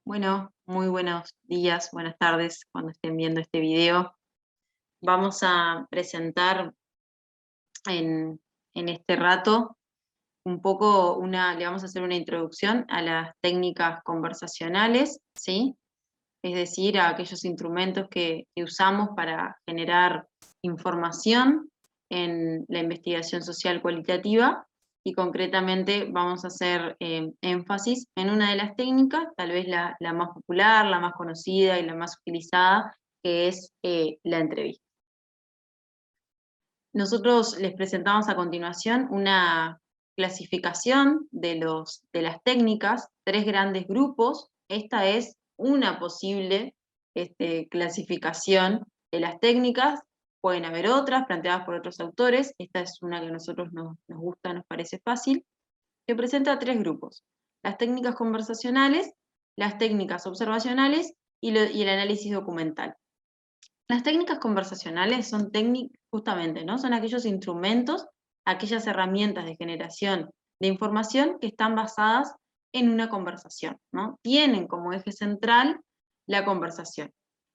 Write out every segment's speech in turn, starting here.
Bueno, muy buenos días, buenas tardes cuando estén viendo este video. Vamos a presentar en, en este rato un poco le vamos a hacer una introducción a las técnicas conversacionales, ¿sí? Es decir, a aquellos instrumentos que usamos para generar información en la investigación social cualitativa y concretamente vamos a hacer énfasis en una de las técnicas, tal vez la más popular, la más conocida y la más utilizada, que es la entrevista. Nosotros les presentamos a continuación una clasificación de las técnicas, tres grandes grupos. Esta es una posible clasificación de las técnicas. Pueden haber otras planteadas por otros autores. Esta es una que a nosotros nos gusta, nos parece fácil, que presenta tres grupos: las técnicas conversacionales, las técnicas observacionales y el análisis documental. Las técnicas conversacionales son justamente, ¿no? Son aquellos instrumentos, aquellas herramientas de generación de información que están basadas en una conversación, ¿no? Tienen como eje central la conversación.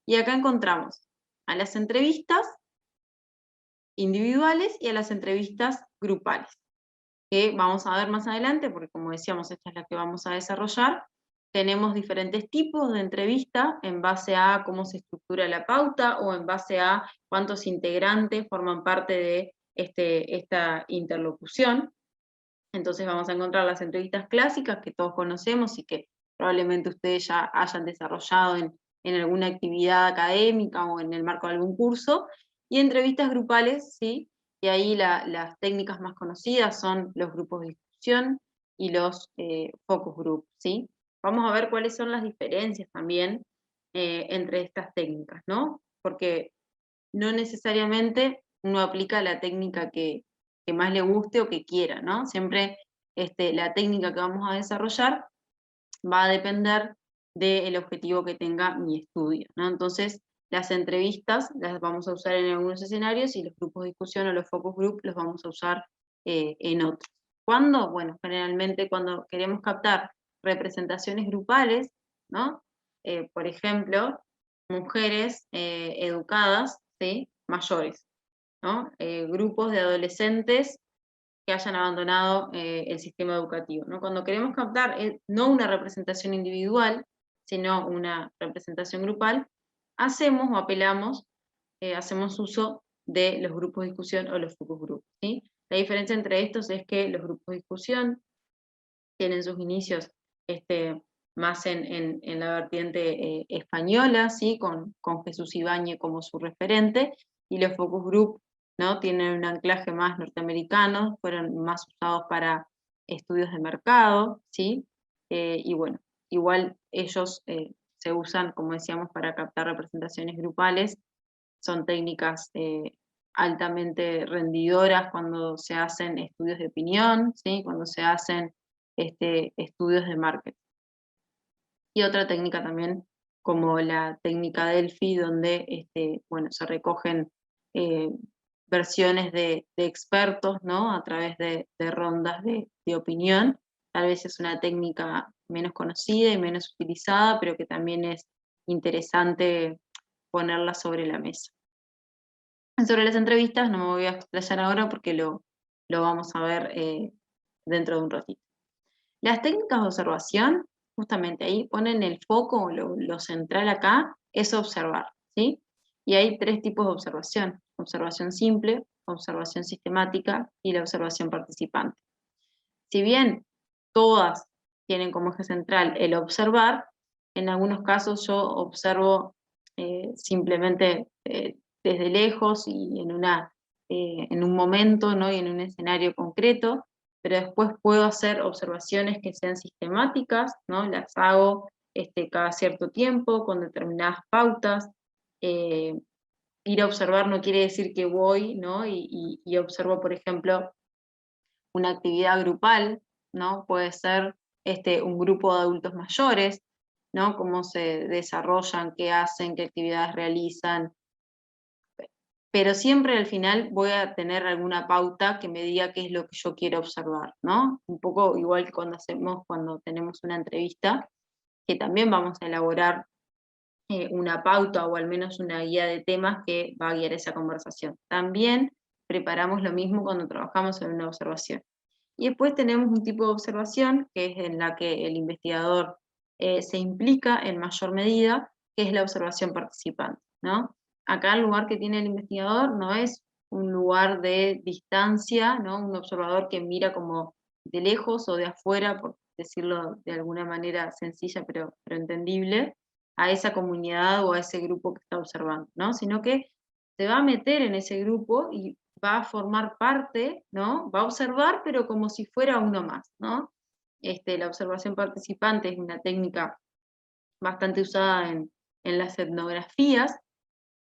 Y acá encontramos a las entrevistas individuales y a las entrevistas grupales, que vamos a ver más adelante, porque como decíamos, esta es la que vamos a desarrollar. Tenemos diferentes tipos de entrevista en base a cómo se estructura la pauta o en base a cuántos integrantes forman parte de esta interlocución. Entonces vamos a encontrar las entrevistas clásicas que todos conocemos y que probablemente ustedes ya hayan desarrollado en alguna actividad académica o en el marco de algún curso, y entrevistas grupales, ¿sí? Y ahí las técnicas más conocidas son los grupos de discusión y los focus group, ¿sí? Vamos a ver cuáles son las diferencias también entre estas técnicas, ¿no? Porque no necesariamente uno aplica la técnica que más le guste o que quiera, ¿no? Siempre la técnica que vamos a desarrollar va a depender del objetivo que tenga mi estudio, ¿no? Entonces, las entrevistas las vamos a usar en algunos escenarios y los grupos de discusión o los focus group los vamos a usar en otros. ¿Cuándo? Bueno, generalmente cuando queremos captar representaciones grupales, ¿no? Por ejemplo, mujeres educadas, ¿sí? Mayores, ¿no? Grupos de adolescentes que hayan abandonado el sistema educativo, ¿no? Cuando queremos captar no una representación individual, sino una representación grupal, hacemos o apelamos, hacemos uso de los grupos de discusión o los focus group, ¿sí? La diferencia entre estos es que los grupos de discusión tienen sus inicios más en la vertiente española, ¿sí? Con Jesús Ibáñez como su referente, y los focus group, ¿no? Tienen un anclaje más norteamericano, fueron más usados para estudios de mercado, ¿sí? Y bueno, igual ellos se usan, como decíamos, para captar representaciones grupales. Son técnicas altamente rendidoras cuando se hacen estudios de opinión, ¿sí? Cuando se hacen estudios de marketing. Y otra técnica también, como la técnica Delphi, donde bueno, se recogen eh, versiones de expertos, ¿no? A través de rondas de opinión. Tal vez es una técnica menos conocida y menos utilizada, pero que también es interesante ponerla sobre la mesa. Sobre las entrevistas no me voy a explayar ahora porque lo vamos a ver dentro de un ratito. Las técnicas de observación, justamente ahí ponen el foco, lo central acá, es observar, ¿sí? Y hay tres tipos de observación: observación simple, observación sistemática y la observación participante. Si bien todas tienen como eje central el observar, en algunos casos yo observo simplemente desde lejos y en un momento, ¿no? Y en un escenario concreto, pero después puedo hacer observaciones que sean sistemáticas, ¿no? Las hago cada cierto tiempo, con determinadas pautas. Eh, Ir a observar no quiere decir que voy, ¿no? Y observo, por ejemplo, una actividad grupal, ¿no? Puede ser un grupo de adultos mayores, ¿no? Cómo se desarrollan, qué hacen, qué actividades realizan, pero siempre al final voy a tener alguna pauta que me diga qué es lo que yo quiero observar, ¿no? Un poco igual que cuando tenemos una entrevista, que también vamos a elaborar una pauta o al menos una guía de temas que va a guiar esa conversación. También preparamos lo mismo cuando trabajamos en una observación. Y después tenemos un tipo de observación que es en la que el investigador se implica en mayor medida, que es la observación participante, ¿no? Acá el lugar que tiene el investigador no es un lugar de distancia, ¿no? Un observador que mira como de lejos o de afuera, por decirlo de alguna manera sencilla pero entendible, a esa comunidad o a ese grupo que está observando, ¿no? Sino que se va a meter en ese grupo y va a formar parte, ¿no? Va a observar, pero como si fuera uno más, ¿no? La observación participante es una técnica bastante usada en las etnografías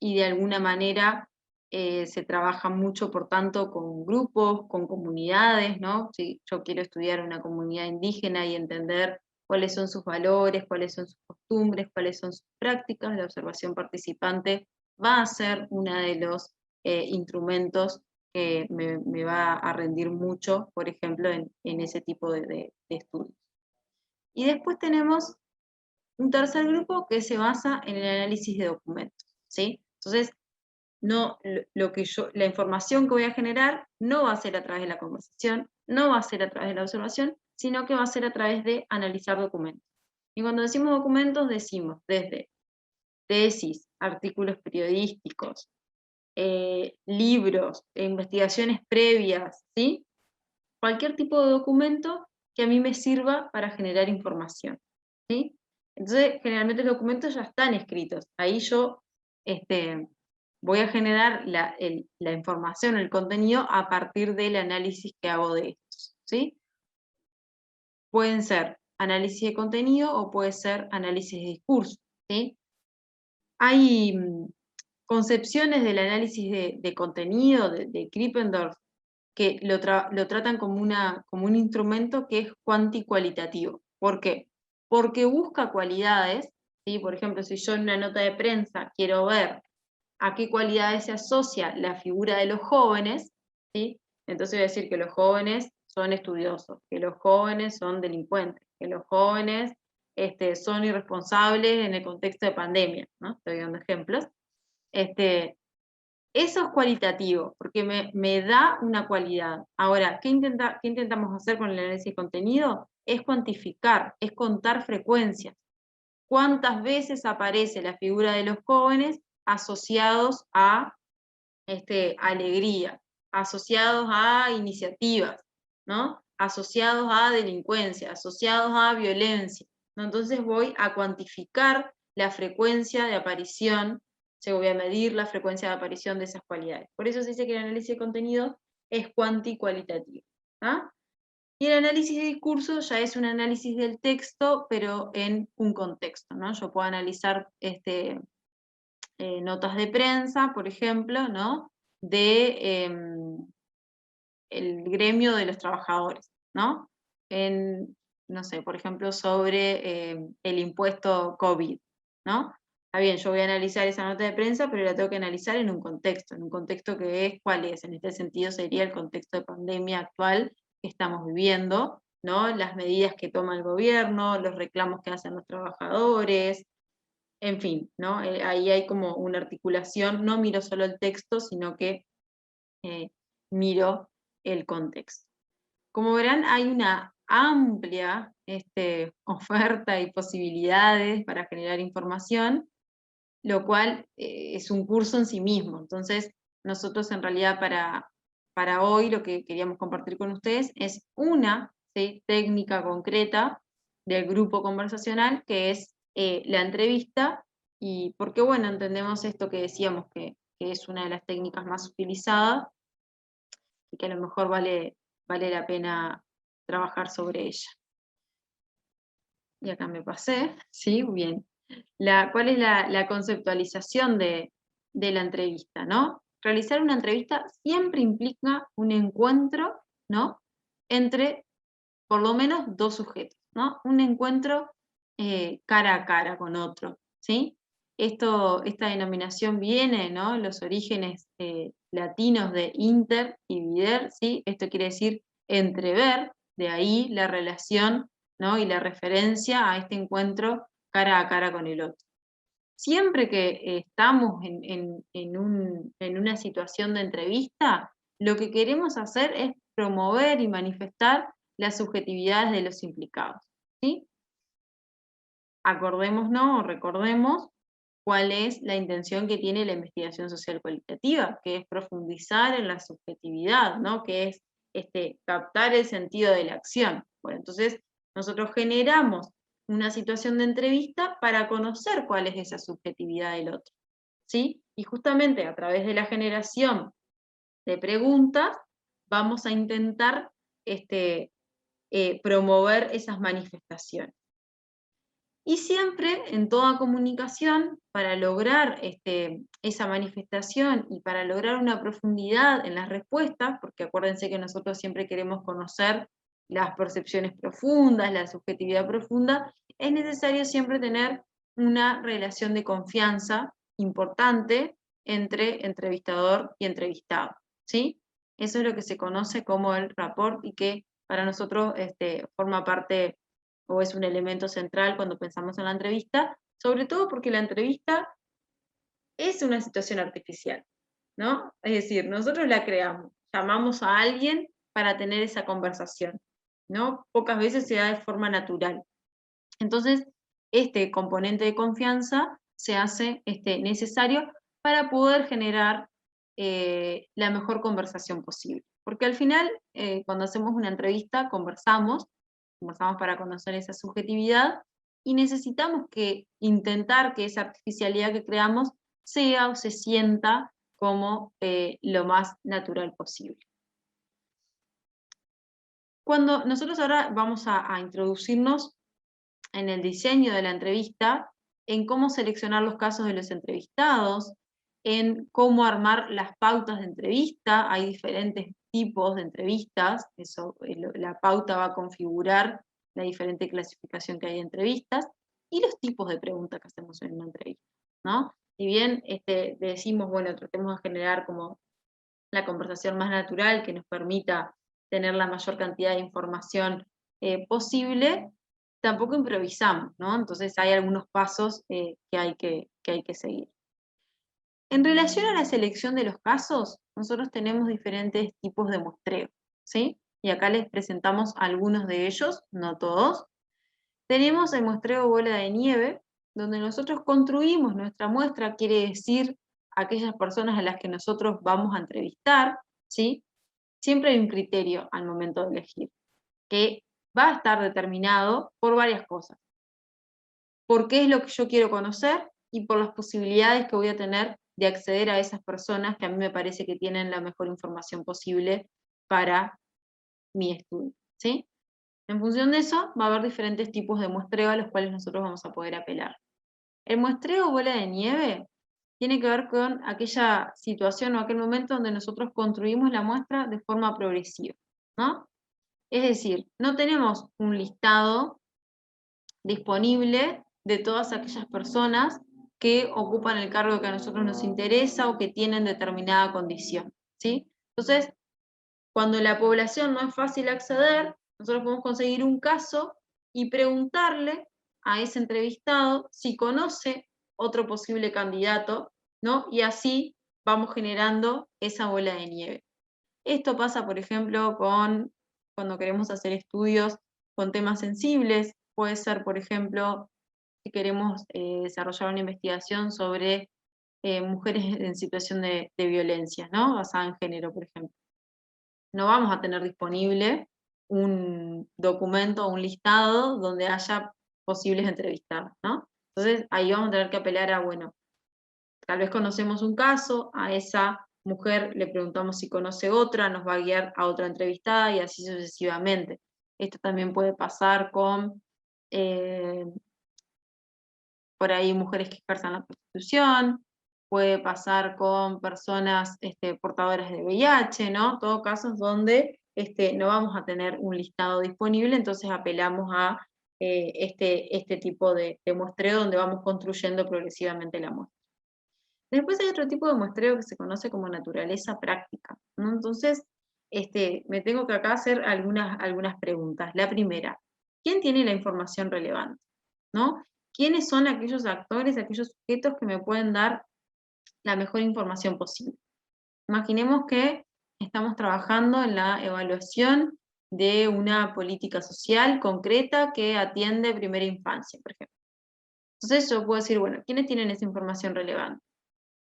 y de alguna manera se trabaja mucho, por tanto, con grupos, con comunidades, ¿no? Si yo quiero estudiar una comunidad indígena y entender cuáles son sus valores, cuáles son sus costumbres, cuáles son sus prácticas, la observación participante va a ser uno de los instrumentos que me va a rendir mucho, por ejemplo, en ese tipo de estudios. Y después tenemos un tercer grupo que se basa en el análisis de documentos, ¿sí? Entonces, no, la información que voy a generar no va a ser a través de la conversación, no va a ser a través de la observación, sino que va a ser a través de analizar documentos. Y cuando decimos documentos, decimos desde tesis, artículos periodísticos, libros, investigaciones previas, ¿sí? Cualquier tipo de documento que a mí me sirva para generar información, ¿sí? Entonces, generalmente los documentos ya están escritos. Ahí yo voy a generar la información, el contenido, a partir del análisis que hago de estos, ¿sí? Pueden ser análisis de contenido o puede ser análisis de discurso, ¿sí? Hay concepciones del análisis de contenido de Krippendorff que lo tratan como un instrumento que es cuanticualitativo. ¿Por qué? Porque busca cualidades, ¿sí? Por ejemplo, si yo en una nota de prensa quiero ver a qué cualidades se asocia la figura de los jóvenes, ¿sí? Entonces voy a decir que los jóvenes son estudiosos, que los jóvenes son delincuentes, que los jóvenes son irresponsables en el contexto de pandemia, ¿no? Estoy dando ejemplos. Eso es cualitativo, porque me da una cualidad. Ahora, ¿qué intentamos hacer con el análisis de contenido? Es cuantificar, es contar frecuencias. ¿Cuántas veces aparece la figura de los jóvenes asociados a alegría, asociados a iniciativas, ¿no? Asociados a delincuencia, asociados a violencia, ¿no? Entonces voy a cuantificar la frecuencia de aparición, voy a medir la frecuencia de aparición de esas cualidades. Por eso se dice que el análisis de contenido es cuanticualitativo. ¿Ah? Y el análisis de discurso ya es un análisis del texto, pero en un contexto, ¿no? Yo puedo analizar notas de prensa, por ejemplo, ¿no? De el gremio de los trabajadores, ¿no? No sé, por ejemplo, sobre el impuesto COVID, ¿no? Está bien, yo voy a analizar esa nota de prensa, pero la tengo que analizar en un contexto que es, ¿cuál es? En este sentido sería el contexto de pandemia actual que estamos viviendo, ¿no? Las medidas que toma el gobierno, los reclamos que hacen los trabajadores, en fin, ¿no? Ahí hay como una articulación, no miro solo el texto, sino que miro el contexto. Como verán, hay una amplia oferta y posibilidades para generar información, lo cual es un curso en sí mismo. Entonces, nosotros en realidad para hoy lo que queríamos compartir con ustedes es una, ¿sí?, técnica concreta del grupo conversacional, que es la entrevista, y porque, bueno, entendemos esto que decíamos que es una de las técnicas más utilizadas, y que a lo mejor vale la pena trabajar sobre ella. Y acá me pasé, ¿sí? Bien. ¿Cuál es la conceptualización de la entrevista, ¿no? Realizar una entrevista siempre implica un encuentro, ¿no?, entre por lo menos dos sujetos, ¿no? Un encuentro cara a cara con otro, ¿sí? Esta denominación viene, ¿no?, los orígenes latinos de inter y vider, ¿sí? Esto quiere decir entrever, de ahí la relación, ¿no?, y la referencia a este encuentro cara a cara con el otro. Siempre que estamos en una situación de entrevista, lo que queremos hacer es promover y manifestar las subjetividades de los implicados, ¿sí? Acordémonos o recordemos cuál es la intención que tiene la investigación social cualitativa, que es profundizar en la subjetividad, ¿no? Que es captar el sentido de la acción. Bueno, entonces nosotros generamos una situación de entrevista para conocer cuál es esa subjetividad del otro, ¿sí? Y justamente a través de la generación de preguntas vamos a intentar promover esas manifestaciones. Y siempre en toda comunicación, para lograr esa manifestación y para lograr una profundidad en las respuestas, porque acuérdense que nosotros siempre queremos conocer las percepciones profundas, la subjetividad profunda, es necesario siempre tener una relación de confianza importante entre entrevistador y entrevistado, ¿sí? Eso es lo que se conoce como el rapport y que para nosotros forma parte o es un elemento central cuando pensamos en la entrevista, sobre todo porque la entrevista es una situación artificial, ¿no? Es decir, nosotros la creamos, llamamos a alguien para tener esa conversación, ¿no? Pocas veces se da de forma natural. Entonces, este componente de confianza se hace necesario para poder generar la mejor conversación posible. Porque al final, cuando hacemos una entrevista, conversamos para conocer esa subjetividad y necesitamos intentar que esa artificialidad que creamos sea o se sienta como lo más natural posible. Cuando nosotros ahora vamos a introducirnos en el diseño de la entrevista, en cómo seleccionar los casos de los entrevistados, en cómo armar las pautas de entrevista. Hay diferentes tipos de entrevistas, la pauta va a configurar la diferente clasificación que hay de entrevistas, y los tipos de preguntas que hacemos en una entrevista, ¿no? Si bien decimos, bueno, tratemos de generar como la conversación más natural que nos permita tener la mayor cantidad de información posible, tampoco improvisamos, ¿no? Entonces hay algunos pasos que hay que seguir. En relación a la selección de los casos, nosotros tenemos diferentes tipos de muestreo, ¿sí? Y acá les presentamos algunos de ellos, no todos. Tenemos el muestreo bola de nieve, donde nosotros construimos nuestra muestra, quiere decir aquellas personas a las que nosotros vamos a entrevistar, ¿sí? Siempre hay un criterio al momento de elegir, que va a estar determinado por varias cosas. Por qué es lo que yo quiero conocer y por las posibilidades que voy a tener de acceder a esas personas que a mí me parece que tienen la mejor información posible para mi estudio, ¿sí? En función de eso, va a haber diferentes tipos de muestreo a los cuales nosotros vamos a poder apelar. El muestreo bola de nieve tiene que ver con aquella situación o aquel momento donde nosotros construimos la muestra de forma progresiva, ¿no? Es decir, no tenemos un listado disponible de todas aquellas personas que ocupan el cargo que a nosotros nos interesa o que tienen determinada condición, ¿sí? Entonces, cuando la población no es fácil acceder, nosotros podemos conseguir un caso y preguntarle a ese entrevistado si conoce otro posible candidato, ¿no? Y así vamos generando esa bola de nieve. Esto pasa, por ejemplo, cuando queremos hacer estudios con temas sensibles. Puede ser, por ejemplo, si queremos desarrollar una investigación sobre mujeres en situación de violencia, ¿no? Basada en género, por ejemplo. No vamos a tener disponible un documento o un listado donde haya posibles entrevistados, ¿no? Entonces ahí vamos a tener que apelar a, bueno, tal vez conocemos un caso, a esa mujer le preguntamos si conoce otra, nos va a guiar a otra entrevistada y así sucesivamente. Esto también puede pasar con, por ahí, mujeres que ejerzan la prostitución, puede pasar con personas portadoras de VIH, ¿no? Todos casos donde no vamos a tener un listado disponible, entonces apelamos a este tipo de muestreo donde vamos construyendo progresivamente la muestra. Después hay otro tipo de muestreo que se conoce como naturaleza práctica, ¿no? Entonces, me tengo que acá hacer algunas preguntas. La primera, ¿quién tiene la información relevante? ¿No? quiénes son aquellos actores, aquellos sujetos que me pueden dar la mejor información posible. Imaginemos que estamos trabajando en la evaluación de una política social concreta que atiende primera infancia, por ejemplo. Entonces yo puedo decir, bueno, ¿quiénes tienen esa información relevante?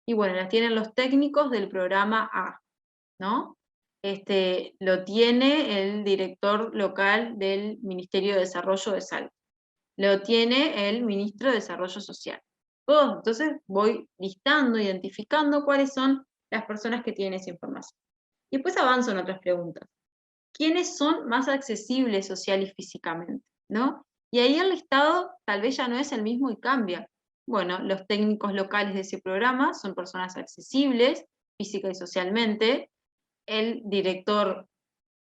Y bueno, la tienen los técnicos del programa A, ¿no? Lo tiene el director local del Ministerio de Desarrollo de Salud. Lo tiene el Ministro de Desarrollo Social. Todos, entonces voy listando, identificando cuáles son las personas que tienen esa información. Y después avanzo en otras preguntas. ¿Quiénes son más accesibles social y físicamente? ¿No? Y ahí el listado tal vez ya no es el mismo y cambia. Bueno, los técnicos locales de ese programa son personas accesibles, física y socialmente. El director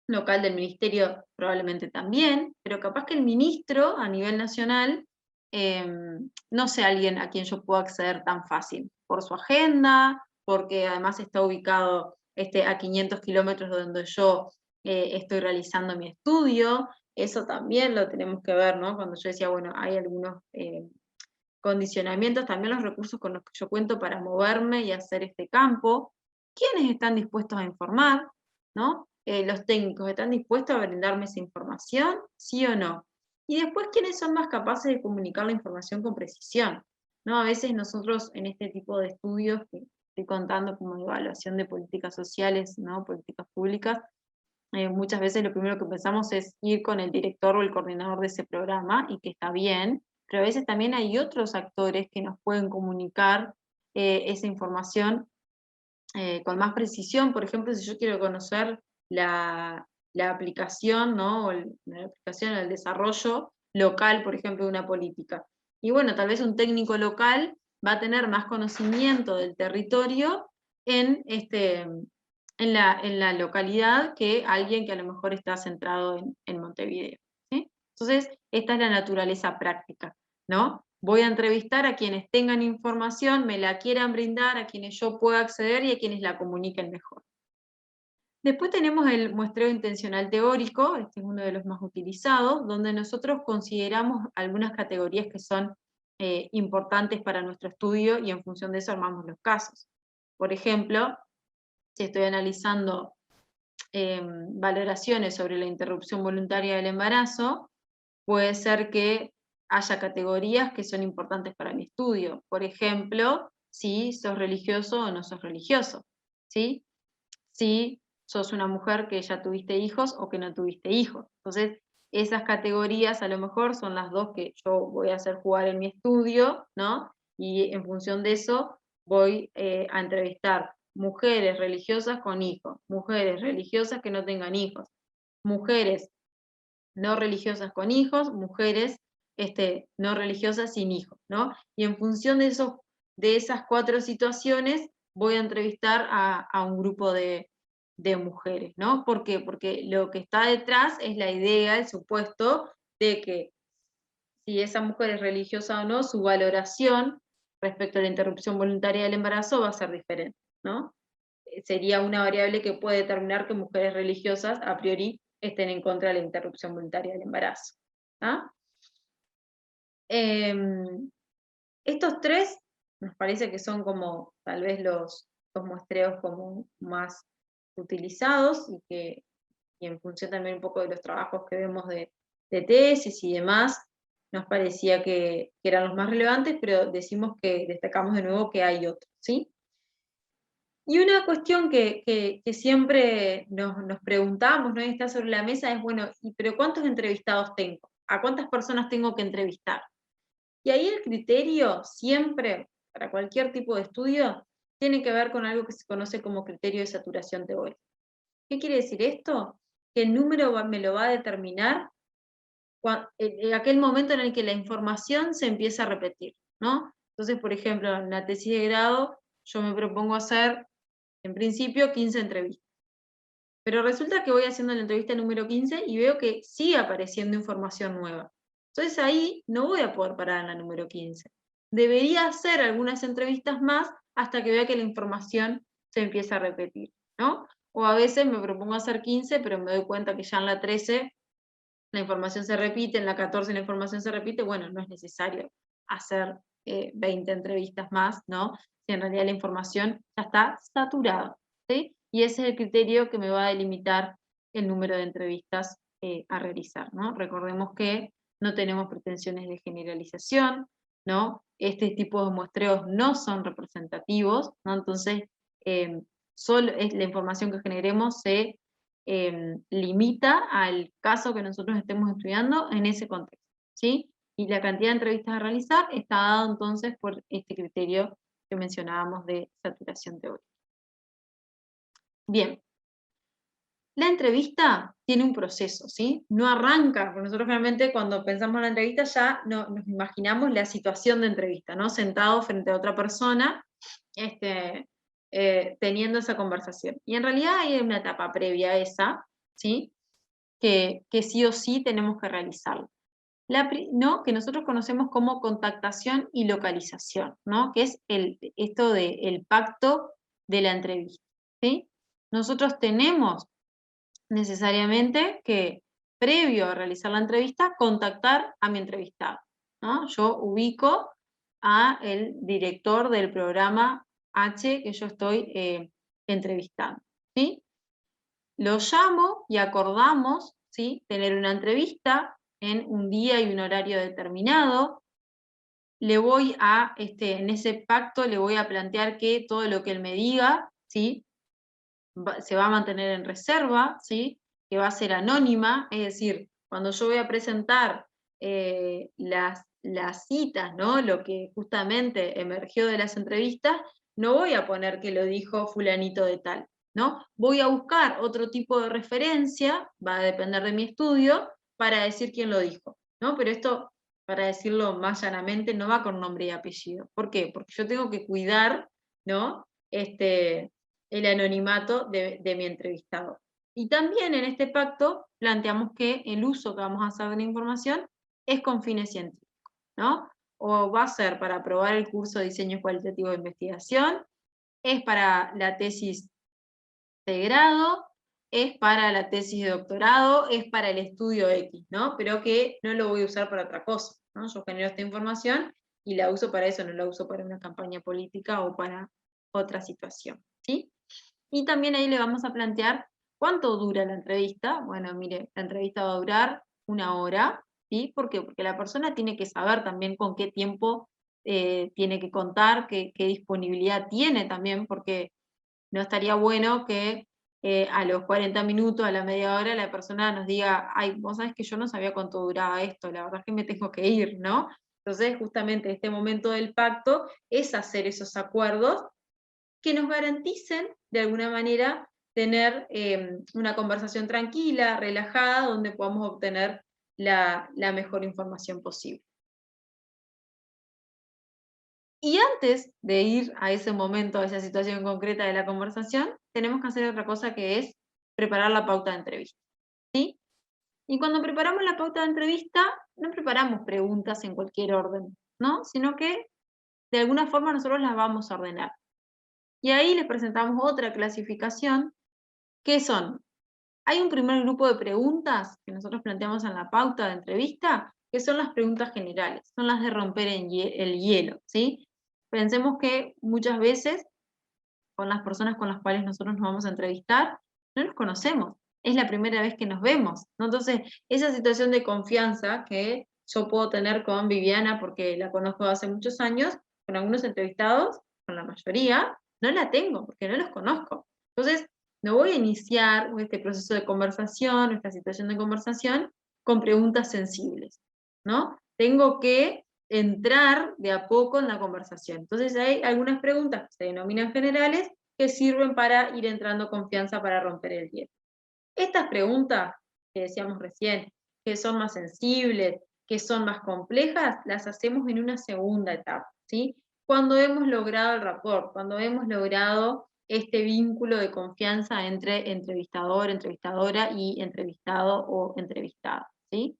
local del ministerio probablemente también, pero capaz que el ministro a nivel nacional no sea alguien a quien yo pueda acceder tan fácil, por su agenda, porque además está ubicado a 500 kilómetros de donde yo estoy realizando mi estudio. Eso también lo tenemos que ver, ¿no? Cuando yo decía, bueno, hay algunos condicionamientos, también los recursos con los que yo cuento para moverme y hacer este campo. ¿Quiénes están dispuestos a informar? ¿No? Los técnicos están dispuestos a brindarme esa información, sí o no. Y después, ¿quiénes son más capaces de comunicar la información con precisión? ¿No? A veces nosotros en este tipo de estudios que estoy contando como evaluación de políticas sociales, ¿no? Políticas públicas, muchas veces lo primero que pensamos es ir con el director o el coordinador de ese programa, y que está bien, pero a veces también hay otros actores que nos pueden comunicar esa información con más precisión. Por ejemplo, si yo quiero conocer la aplicación, ¿no? La aplicación, el desarrollo local, por ejemplo, de una política. Y bueno, tal vez un técnico local va a tener más conocimiento del territorio en, en la localidad que alguien que a lo mejor está centrado en Montevideo, ¿sí? Entonces, esta es la naturaleza práctica, ¿no? Voy a entrevistar a quienes tengan información, me la quieran brindar, a quienes yo pueda acceder y a quienes la comuniquen mejor. Después tenemos el muestreo intencional teórico, este es uno de los más utilizados, donde nosotros consideramos algunas categorías que son importantes para nuestro estudio y en función de eso armamos los casos. Por ejemplo, si estoy analizando valoraciones sobre la interrupción voluntaria del embarazo, puede ser que haya categorías que son importantes para mi estudio. Por ejemplo, si sos religioso o no sos religioso, ¿sí? Si sos una mujer que ya tuviste hijos o que no tuviste hijos. Entonces, esas categorías a lo mejor son las dos que yo voy a hacer jugar en mi estudio, ¿no? Y en función de eso voy a entrevistar mujeres religiosas con hijos, mujeres religiosas que no tengan hijos, mujeres no religiosas con hijos, mujeres no religiosas sin hijos, ¿no? Y en función de esas 4 situaciones voy a entrevistar a un grupo de mujeres, ¿no? ¿Por qué? Porque lo que está detrás es la idea, el supuesto de que si esa mujer es religiosa o no, su valoración respecto a la interrupción voluntaria del embarazo va a ser diferente, ¿no? Sería una variable que puede determinar que mujeres religiosas a priori estén en contra de la interrupción voluntaria del embarazo. ¿Ah? Estos 3 nos parece que son como tal vez los muestreos como más utilizados y en función también un poco de los trabajos que vemos de tesis y demás, nos parecía que eran los más relevantes, pero decimos que destacamos de nuevo que hay otros, ¿sí? Y una cuestión que siempre nos preguntamos, ¿no? Y está sobre la mesa es, bueno, pero ¿cuántos entrevistados tengo? ¿A cuántas personas tengo que entrevistar? Y ahí el criterio siempre, para cualquier tipo de estudio, tiene que ver con algo que se conoce como criterio de saturación teórica. ¿Qué quiere decir esto? Que el número me lo va a determinar en aquel momento en el que la información se empieza a repetir, ¿no? Entonces, por ejemplo, en la tesis de grado, yo me propongo hacer en principio 15 entrevistas. Pero resulta que voy haciendo la entrevista número 15 y veo que sigue apareciendo información nueva. Entonces ahí no voy a poder parar en la número 15. Debería hacer algunas entrevistas más hasta que vea que la información se empieza a repetir, ¿no? O a veces me propongo hacer 15, pero me doy cuenta que ya en la 13 la información se repite, en la 14 la información se repite, bueno, no es necesario hacer 20 entrevistas más, ¿no? Si en realidad la información ya está saturada, ¿sí? Y ese es el criterio que me va a delimitar el número de entrevistas a realizar, ¿no? Recordemos que no tenemos pretensiones de generalización, ¿no? Este tipo de muestreos no son representativos, ¿no? Entonces, solo la información que generemos se limita al caso que nosotros estemos estudiando en ese contexto, ¿sí? Y la cantidad de entrevistas a realizar está dado entonces por este criterio que mencionábamos de saturación teórica. Bien, la entrevista tiene un proceso, ¿sí? No arranca, porque nosotros realmente cuando pensamos en la entrevista ya no, nos imaginamos la situación de entrevista, ¿no? Sentado frente a otra persona, teniendo esa conversación. Y en realidad hay una etapa previa a esa, ¿sí? Que sí o sí tenemos que realizarla. ¿No? Que nosotros conocemos como contactación y localización, ¿no? Que es esto del pacto de la entrevista, ¿sí? Nosotros tenemos necesariamente que, previo a realizar la entrevista, contactar a mi entrevistado, ¿no? Yo ubico a el director del programa H que yo estoy entrevistando, ¿sí? Lo llamo y acordamos, ¿sí? Tener una entrevista en un día y un horario determinado. Le voy a, en ese pacto le voy a plantear que todo lo que él me diga, ¿sí? Se va a mantener en reserva, ¿sí? Que va a ser anónima, es decir, cuando yo voy a presentar las citas, ¿no? Lo que justamente emergió de las entrevistas, no voy a poner que lo dijo fulanito de tal, ¿no? Voy a buscar otro tipo de referencia, va a depender de mi estudio, para decir quién lo dijo, ¿no? Pero esto, para decirlo más llanamente, no va con nombre y apellido. ¿Por qué? Porque yo tengo que cuidar, ¿no? El anonimato de mi entrevistado. Y también en este pacto planteamos que el uso que vamos a hacer de la información es con fines científicos, ¿no? O va a ser para aprobar el curso de diseño cualitativo de investigación, es para la tesis de grado, es para la tesis de doctorado, es para el estudio X, ¿no? Pero que no lo voy a usar para otra cosa, ¿no? Yo genero esta información y la uso para eso, no la uso para una campaña política o para otra situación, ¿sí? Y también ahí le vamos a plantear cuánto dura la entrevista. Bueno, mire, la entrevista va a durar 1 hora, ¿sí? ¿Por qué? Porque la persona tiene que saber también con qué tiempo tiene que contar, qué disponibilidad tiene también, porque no estaría bueno que a los 40 minutos, a la media hora, la persona nos diga, ay, vos sabés que yo no sabía cuánto duraba esto, la verdad es que me tengo que ir, ¿no? Entonces, justamente este momento del pacto es hacer esos acuerdos que nos garanticen, de alguna manera, tener una conversación tranquila, relajada, donde podamos obtener la mejor información posible. Y antes de ir a ese momento, a esa situación concreta de la conversación, tenemos que hacer otra cosa que es preparar la pauta de entrevista, ¿sí? Y cuando preparamos la pauta de entrevista, no preparamos preguntas en cualquier orden, ¿no? Sino que de alguna forma nosotros las vamos a ordenar. Y ahí les presentamos otra clasificación, que son, hay un primer grupo de preguntas que nosotros planteamos en la pauta de entrevista, que son las preguntas generales, son las de romper el hielo, ¿sí? Pensemos que muchas veces con las personas con las cuales nosotros nos vamos a entrevistar, no nos conocemos, es la primera vez que nos vemos, ¿no? Entonces, esa situación de confianza que yo puedo tener con Viviana, porque la conozco hace muchos años, con algunos entrevistados, con la mayoría, no la tengo, porque no los conozco. Entonces, no voy a iniciar este proceso de conversación, esta situación de conversación, con preguntas sensibles, ¿no? Tengo que entrar de a poco en la conversación. Entonces hay algunas preguntas que se denominan generales que sirven para ir entrando confianza para romper el hielo. Estas preguntas que decíamos recién, que son más sensibles, que son más complejas, las hacemos en una segunda etapa, ¿sí? Cuando hemos logrado el rapport, cuando hemos logrado este vínculo de confianza entre entrevistador, entrevistadora y entrevistado o entrevistada, ¿sí?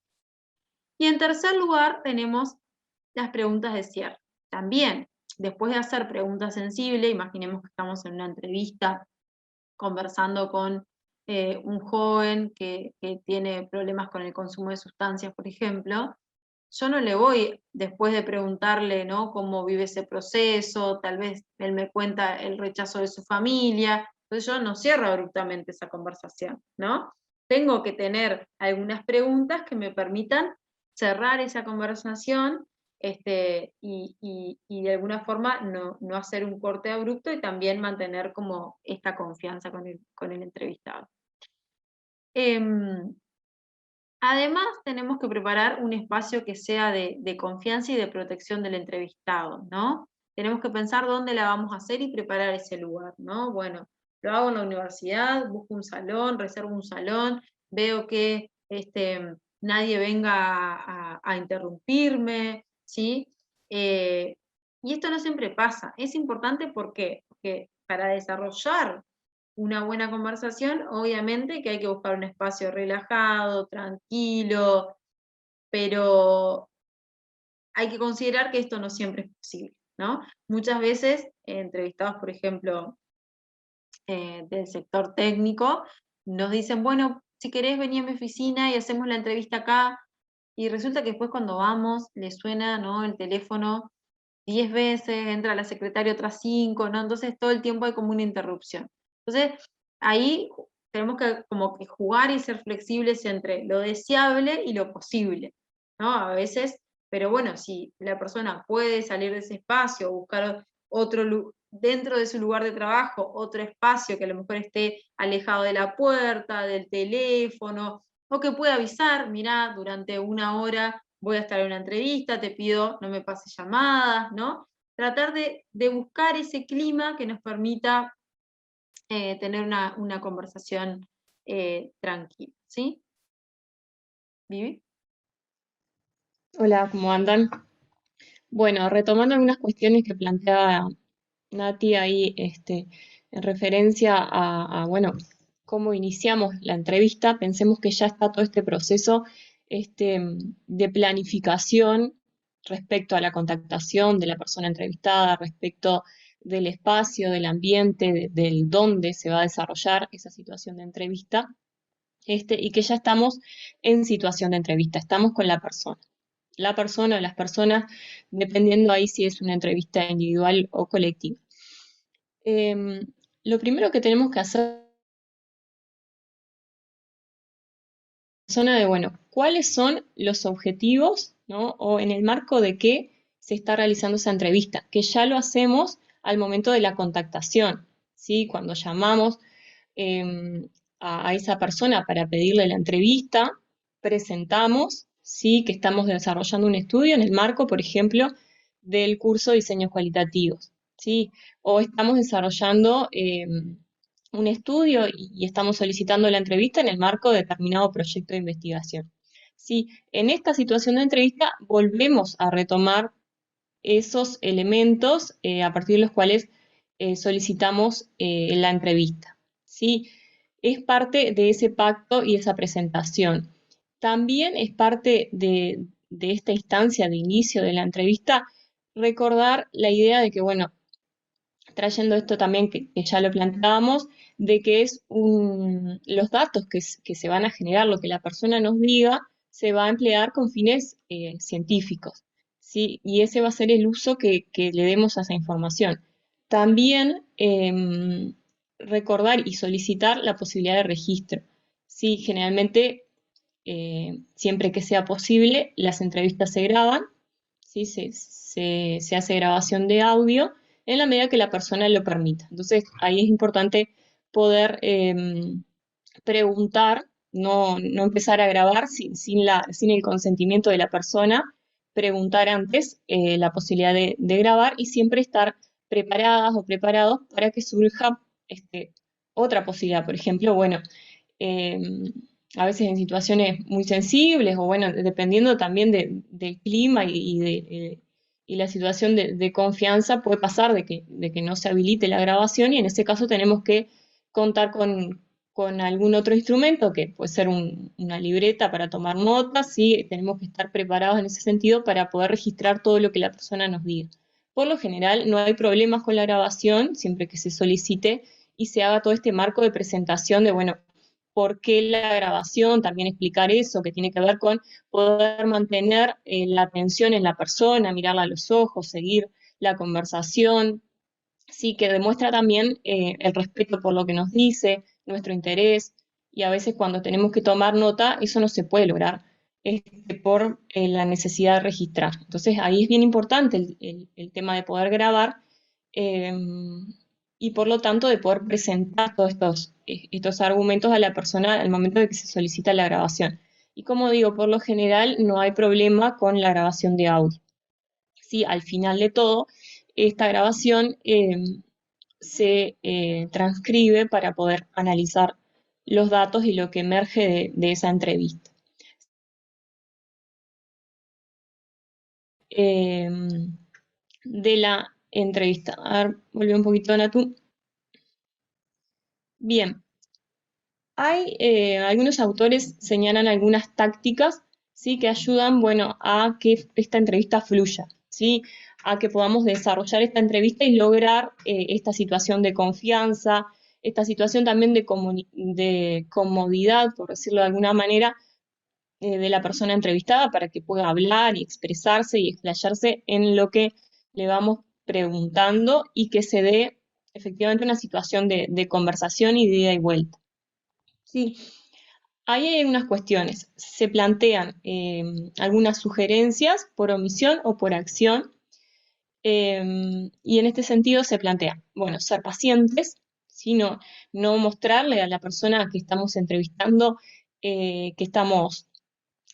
Y en tercer lugar tenemos las preguntas de cierre. También, después de hacer preguntas sensibles, imaginemos que estamos en una entrevista conversando con un joven que tiene problemas con el consumo de sustancias, por ejemplo, yo no le voy, después de preguntarle, ¿no?, cómo vive ese proceso, tal vez él me cuenta el rechazo de su familia, entonces yo no cierro abruptamente esa conversación, ¿no? Tengo que tener algunas preguntas que me permitan cerrar esa conversación, y de alguna forma no hacer un corte abrupto y también mantener como esta confianza con el entrevistado. Em, Además, tenemos que preparar un espacio que sea de confianza y de protección del entrevistado, ¿no? Tenemos que pensar dónde la vamos a hacer y preparar ese lugar, ¿no? Bueno, lo hago en la universidad, busco un salón, reservo un salón, veo que nadie venga a interrumpirme, ¿sí? Eh, y esto no siempre pasa. Es importante, ¿por qué? Porque para desarrollar una buena conversación, obviamente que hay que buscar un espacio relajado, tranquilo, pero hay que considerar que esto no siempre es posible, ¿no? Muchas veces, entrevistados, por ejemplo, del sector técnico, nos dicen, bueno, si querés venir a mi oficina y hacemos la entrevista acá, y resulta que después cuando vamos, le suena, ¿no?, el teléfono 10 veces, entra la secretaria otras 5, ¿no? Entonces todo el tiempo hay como una interrupción. Entonces, ahí tenemos que como que jugar y ser flexibles entre lo deseable y lo posible, ¿no? A veces, pero bueno, si la persona puede salir de ese espacio, buscar otro dentro de su lugar de trabajo, otro espacio que a lo mejor esté alejado de la puerta, del teléfono, o que pueda avisar, mirá, durante una hora voy a estar en una entrevista, te pido no me pases llamadas, ¿no? Tratar de buscar ese clima que nos permita tener una conversación tranquila, ¿sí? ¿Vivi? Hola, ¿cómo andan? Bueno, retomando algunas cuestiones que planteaba Nati ahí, en referencia bueno, cómo iniciamos la entrevista, pensemos que ya está todo este proceso, de planificación respecto a la contactación de la persona entrevistada, respecto del espacio, del ambiente, del dónde se va a desarrollar esa situación de entrevista, y que ya estamos en situación de entrevista, estamos con la persona o las personas, dependiendo ahí si es una entrevista individual o colectiva. Lo primero que tenemos que hacer es zona de, bueno, ¿cuáles son los objetivos, ¿no? O en el marco de qué se está realizando esa entrevista, que ya lo hacemos al momento de la contactación, ¿sí? Cuando llamamos a esa persona para pedirle la entrevista, presentamos, ¿sí?, que estamos desarrollando un estudio en el marco, por ejemplo, del curso de diseños cualitativos, ¿sí? O estamos desarrollando un estudio y estamos solicitando la entrevista en el marco de determinado proyecto de investigación. ¿Sí? En esta situación de entrevista volvemos a retomar esos elementos a partir de los cuales solicitamos la entrevista. ¿Sí? Es parte de ese pacto y esa presentación. También es parte de esta instancia de inicio de la entrevista recordar la idea de que, bueno, trayendo esto también que ya lo planteábamos, de que los datos que se van a generar, lo que la persona nos diga, se va a emplear con fines científicos, ¿sí? Y ese va a ser el uso que le demos a esa información. También recordar y solicitar la posibilidad de registro. Sí, generalmente, siempre que sea posible, las entrevistas se graban, ¿sí? Se hace grabación de audio en la medida que la persona lo permita. Entonces, ahí es importante poder preguntar, no empezar a grabar sin el consentimiento de la persona, preguntar antes la posibilidad de grabar y siempre estar preparadas o preparados para que surja otra posibilidad. Por ejemplo, bueno, eh, a veces en situaciones muy sensibles o bueno, dependiendo también del clima y la situación de confianza, puede pasar de que no se habilite la grabación y en ese caso tenemos que contar con algún otro instrumento, que puede ser una libreta para tomar notas, y tenemos que estar preparados en ese sentido para poder registrar todo lo que la persona nos diga. Por lo general no hay problemas con la grabación, siempre que se solicite y se haga todo este marco de presentación de, bueno, por qué la grabación, también explicar eso, que tiene que ver con poder mantener la atención en la persona, mirarla a los ojos, seguir la conversación, sí, que demuestra también el respeto por lo que nos dice, nuestro interés, y a veces cuando tenemos que tomar nota, eso no se puede lograr por la necesidad de registrar. Entonces ahí es bien importante el tema de poder grabar eh, y por lo tanto de poder presentar todos estos argumentos a la persona al momento de que se solicita la grabación. Y como digo, por lo general no hay problema con la grabación de audio. Sí, al final de todo, esta grabación se transcribe para poder analizar los datos y lo que emerge de esa entrevista. Eh, de la entrevista. A ver, volví un poquito, Natu. Bien, hay algunos autores señalan algunas tácticas, ¿sí? Que ayudan, bueno, a que esta entrevista fluya, ¿sí? A que podamos desarrollar esta entrevista y lograr esta situación de confianza, esta situación también de comodidad, por decirlo de alguna manera, de la persona entrevistada para que pueda hablar y expresarse y explayarse en lo que le vamos preguntando y que se dé efectivamente una situación de conversación y de ida y vuelta. Sí, ahí hay unas cuestiones. Se plantean algunas sugerencias por omisión o por acción. Y en este sentido se plantea, bueno, ser pacientes, sino no mostrarle a la persona que estamos entrevistando que estamos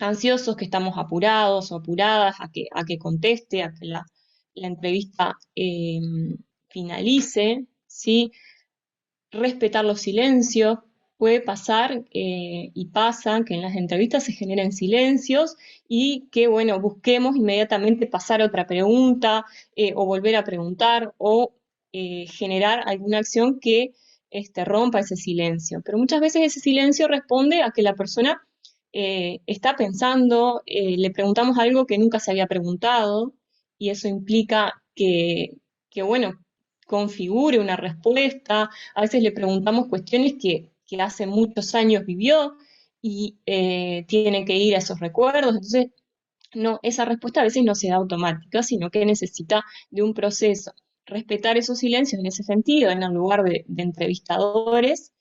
ansiosos, que estamos apurados o apuradas a que conteste, a que la entrevista finalice, ¿sí? Respetar los silencios. Puede pasar y pasa que en las entrevistas se generen silencios y que, bueno, busquemos inmediatamente pasar otra pregunta o volver a preguntar o generar alguna acción que rompa ese silencio. Pero muchas veces ese silencio responde a que la persona está pensando, le preguntamos algo que nunca se había preguntado y eso implica que bueno, configure una respuesta. A veces le preguntamos cuestiones que hace muchos años vivió y tiene que ir a esos recuerdos. Entonces, no, esa respuesta a veces no se da automática, sino que necesita de un proceso. Respetar esos silencios en ese sentido, en el lugar de entrevistadores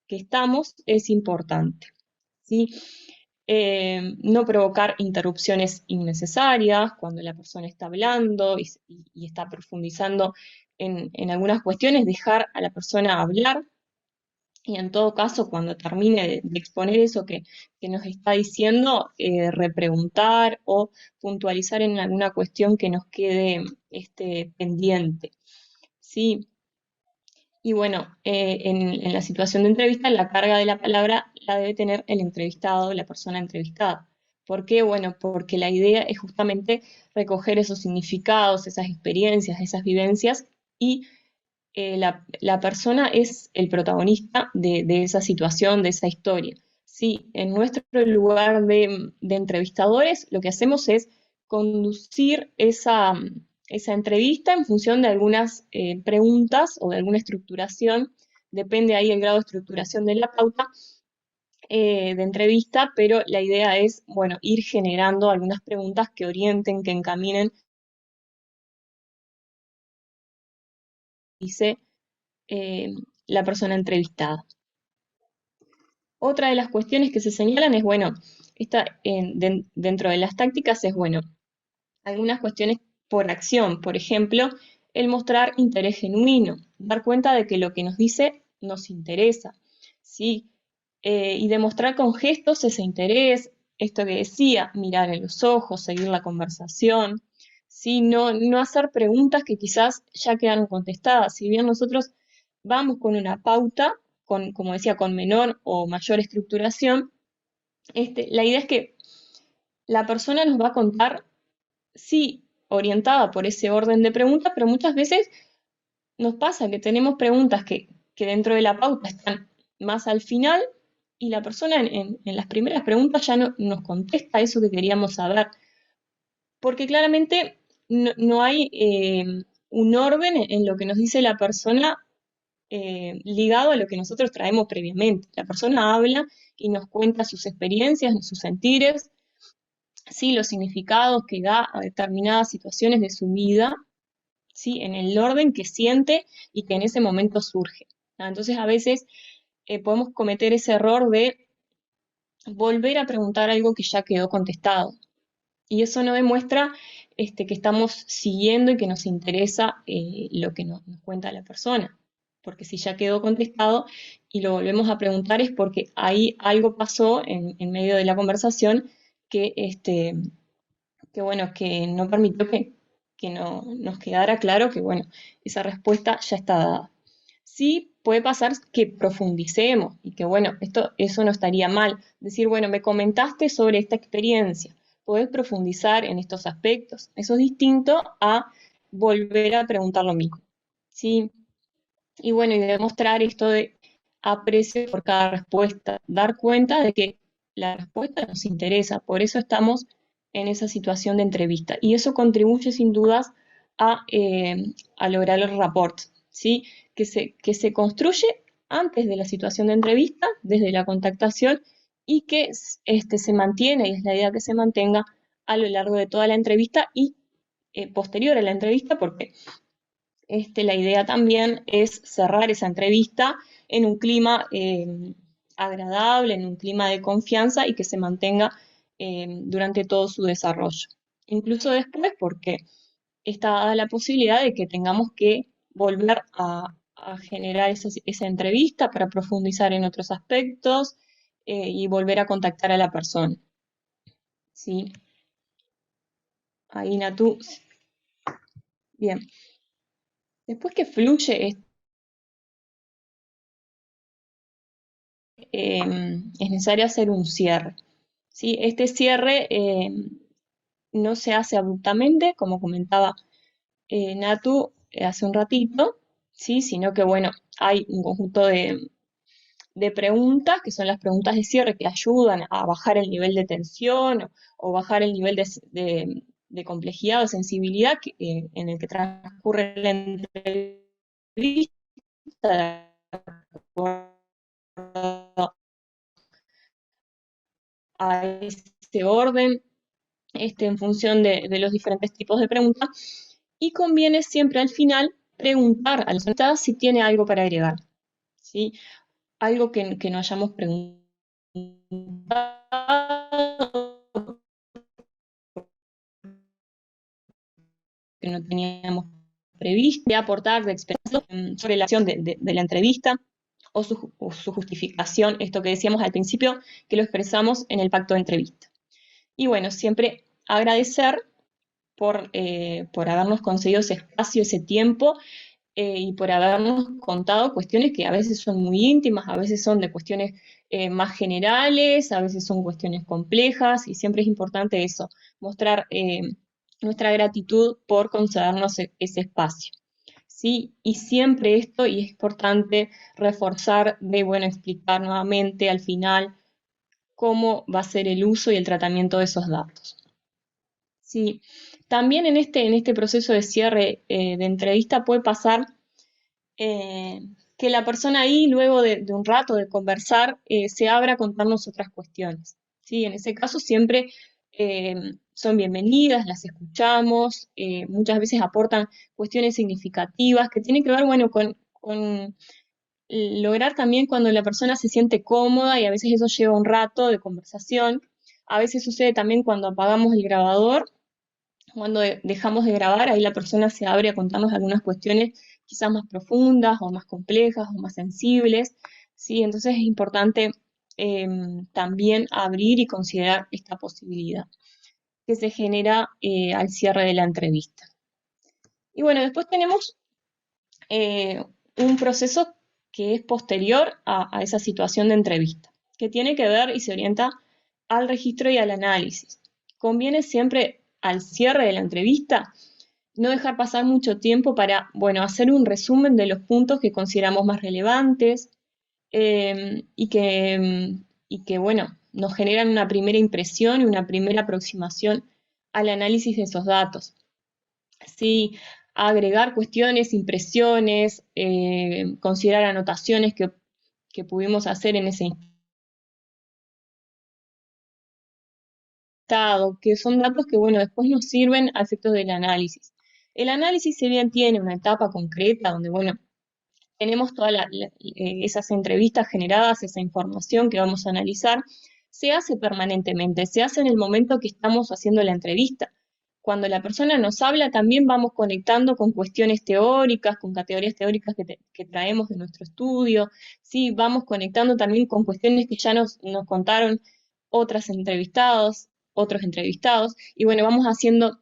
que estamos, es importante. ¿Sí? No provocar interrupciones innecesarias cuando la persona está hablando y está profundizando en algunas cuestiones, dejar a la persona hablar y en todo caso cuando termine de exponer eso que nos está diciendo, repreguntar o puntualizar en alguna cuestión que nos quede pendiente. ¿Sí? Y bueno, en la situación de entrevista, la carga de la palabra la debe tener el entrevistado, la persona entrevistada. ¿Por qué? Bueno, porque la idea es justamente recoger esos significados, esas experiencias, esas vivencias, y la persona es el protagonista de esa situación, de esa historia. Sí, en nuestro lugar de entrevistadores, lo que hacemos es conducir esa entrevista en función de algunas preguntas o de alguna estructuración, depende ahí el grado de estructuración de la pauta de entrevista, pero la idea es, bueno, ir generando algunas preguntas que orienten, que encaminen, dice la persona entrevistada. Otra de las cuestiones que se señalan es, bueno, dentro de las tácticas es, bueno, algunas cuestiones por acción, por ejemplo, el mostrar interés genuino, dar cuenta de que lo que nos dice nos interesa, ¿sí? Y demostrar con gestos ese interés, esto que decía, mirar en los ojos, seguir la conversación, ¿sí? No hacer preguntas que quizás ya quedaron contestadas. Si bien nosotros vamos con una pauta, como decía, con menor o mayor estructuración, la idea es que la persona nos va a contar, sí, orientada por ese orden de preguntas, pero muchas veces nos pasa que tenemos preguntas que dentro de la pauta están más al final y la persona en las primeras preguntas ya no nos contesta eso que queríamos saber, porque claramente no hay un orden en lo que nos dice la persona ligado a lo que nosotros traemos previamente. La persona habla y nos cuenta sus experiencias, sus sentires, ¿sí? Los significados que da a determinadas situaciones de su vida, ¿sí? En el orden que siente y que en ese momento surge. ¿No? Entonces a veces podemos cometer ese error de volver a preguntar algo que ya quedó contestado. Y eso no demuestra que estamos siguiendo y que nos interesa lo que nos cuenta la persona. Porque si ya quedó contestado y lo volvemos a preguntar es porque ahí algo pasó en medio de la conversación que, bueno, que no permitió que no, nos quedara claro que, bueno, esa respuesta ya está dada. Sí puede pasar que profundicemos y que, bueno, eso no estaría mal. Decir, bueno, me comentaste sobre esta experiencia, podés profundizar en estos aspectos. Eso es distinto a volver a preguntar lo mismo. ¿Sí? Y bueno, y demostrar esto de aprecio por cada respuesta, dar cuenta de que la respuesta nos interesa, por eso estamos en esa situación de entrevista. Y eso contribuye sin dudas a lograr el rapport, ¿sí? Que se construye antes de la situación de entrevista, desde la contactación, y que se mantiene, y es la idea que se mantenga a lo largo de toda la entrevista y posterior a la entrevista, porque la idea también es cerrar esa entrevista en un clima agradable, en un clima de confianza y que se mantenga durante todo su desarrollo. Incluso después, porque está dada la posibilidad de que tengamos que volver a generar esa entrevista para profundizar en otros aspectos y volver a contactar a la persona. ¿Sí? Ahí, Natu. Bien. Después que fluye es necesario hacer un cierre. ¿Sí? Este cierre no se hace abruptamente, como comentaba Natu hace un ratito, ¿sí? Sino que, bueno, hay un conjunto de preguntas, que son las preguntas de cierre, que ayudan a bajar el nivel de tensión o bajar el nivel de complejidad o sensibilidad en el que transcurre la entrevista, de acuerdo a este orden, en función de los diferentes tipos de preguntas, y conviene siempre al final preguntar a los invitados si tiene algo para agregar, ¿sí? Algo que no hayamos preguntado, que no teníamos previsto, de aportar de experiencia sobre la acción de la entrevista o su justificación, esto que decíamos al principio, que lo expresamos en el pacto de entrevista. Y bueno, siempre agradecer por habernos concedido ese espacio, ese tiempo, y por habernos contado cuestiones que a veces son muy íntimas, a veces son de cuestiones más generales, a veces son cuestiones complejas, y siempre es importante eso, mostrar nuestra gratitud por concedernos ese espacio. ¿Sí? Y siempre esto, y es importante reforzar bueno, explicar nuevamente al final cómo va a ser el uso y el tratamiento de esos datos. Sí, también en este proceso de cierre de entrevista puede pasar que la persona ahí, luego de un rato de conversar, se abra a contarnos otras cuestiones. ¿Sí? En ese caso siempre son bienvenidas, las escuchamos, muchas veces aportan cuestiones significativas que tienen que ver, bueno, con lograr también cuando la persona se siente cómoda y a veces eso lleva un rato de conversación. A veces sucede también cuando apagamos el grabador, cuando dejamos de grabar, ahí la persona se abre a contarnos algunas cuestiones quizás más profundas o más complejas o más sensibles, ¿sí? Entonces es importante también abrir y considerar esta posibilidad que se genera al cierre de la entrevista. Y bueno, después tenemos un proceso que es posterior a esa situación de entrevista, que tiene que ver y se orienta al registro y al análisis. Conviene siempre al cierre de la entrevista no dejar pasar mucho tiempo para, bueno, hacer un resumen de los puntos que consideramos más relevantes y que, bueno, nos generan una primera impresión y una primera aproximación al análisis de esos datos. Sí, agregar cuestiones, impresiones, considerar anotaciones que pudimos hacer en ese estado, que son datos que, bueno, después nos sirven a efectos del análisis. El análisis, si bien tiene una etapa concreta donde, bueno, tenemos todas esas entrevistas generadas, esa información que vamos a analizar, se hace permanentemente, se hace en el momento que estamos haciendo la entrevista. Cuando la persona nos habla, también vamos conectando con cuestiones teóricas, con categorías teóricas que traemos de nuestro estudio, ¿sí? Vamos conectando también con cuestiones que ya nos contaron otros entrevistados, y bueno, vamos haciendo